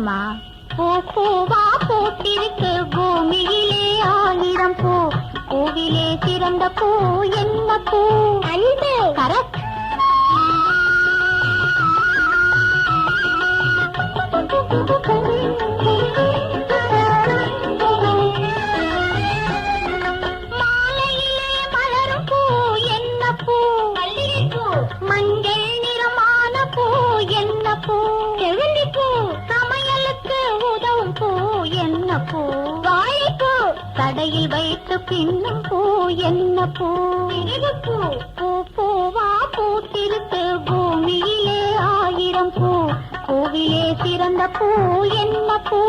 சொல்லுமா. பூ பூவா பூத்திருக்கு பூமியிலே 1000 பூ. பூவிலே சிறந்த பூ என்ன பூ? அன்பு. கரெக்ட். மாலையிலே மலரும் பூ என்ன பூ? மல்லிகைப்பூ. மஞ்சள் நிறமான பூ என்ன பூ? செவ்வந்திப்பூ. சமையலுக்கு உதவும் பூ என்ன பூ? வாழைப்பூ. கடையில் வைத்து பின்னும் பூ என்ன பூ? பூ. பூ பூவா பூத்திருக்கு பூமியிலே 1000 பூ. பூவிலே சிறந்த பூ என்ன பூ?